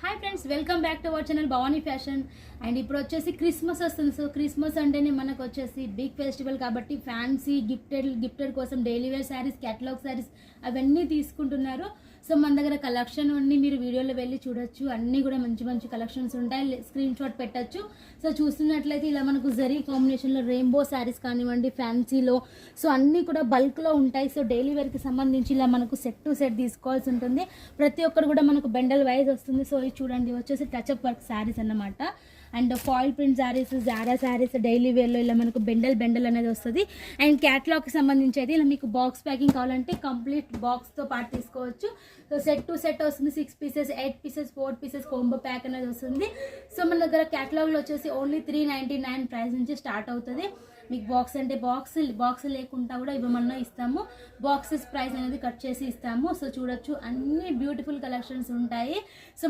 Hi friends, welcome back to our channel Bhavani fashion. And ఇప్పుడు వచ్చేసి Christmas వస్తుంది. So Christmas అంటేనే మనకు వచ్చేసి బిగ్ ఫెస్టివల్ కాబట్టి ఫ్యాన్సీ గిఫ్టెడ్ కోసం daily wear saris, catalogue saris అవన్నీ తీసుకుంటున్నారు. సో మన దగ్గర కలెక్షన్ అన్నీ మీరు వీడియోలో వెళ్ళి చూడొచ్చు. అన్నీ కూడా మంచి మంచి కలెక్షన్స్ ఉంటాయి, స్క్రీన్ షాట్ పెట్టచ్చు. సో చూస్తున్నట్లయితే ఇలా మనకు జరీ కాంబినేషన్లో రెయిన్బో శారీస్ కానివ్వండి, ఫ్యాన్సీలో సో అన్నీ కూడా బల్క్లో ఉంటాయి. సో డైలీ వేర్కి సంబంధించి ఇలా మనకు సెట్ టు సెట్ తీసుకోవాల్సి ఉంటుంది. ప్రతి ఒక్కరు కూడా మనకు బెండల్ వైజ్ వస్తుంది. సో ఇది చూడండి, వచ్చేసి టచ్అప్ వర్క్ శారీస్ అన్నమాట. అండ్ ఫాయిల్ ప్రింట్ శారీస్, జారా శారీస్ డైలీ వేర్లో ఇలా మనకు బెండల్ అనేది వస్తుంది. అండ్ క్యాటలాగ్కి సంబంధించి అయితే ఇలా మీకు బాక్స్ ప్యాకింగ్ కావాలంటే కంప్లీట్ బాక్స్తో పాటు తీసుకోవచ్చు. సో సెట్ టు సెట్ వస్తుంది. 6 pieces, 8 pieces, 4 pieces combo pack అనేది వస్తుంది. సో మన దగ్గర క్యాటలాగ్లో వచ్చేసి ఓన్లీ 399 ప్రైస్ నుంచి స్టార్ట్ అవుతుంది. మీకు బాక్స్ అంటే బాక్స్ లేకుండా కూడా ఇవ్వమన్నా ఇస్తాము. బాక్సెస్ ప్రైస్ అనేది కట్ చేసి ఇస్తాము. సో చూడొచ్చు, అన్ని బ్యూటిఫుల్ కలెక్షన్స్ ఉంటాయి. సో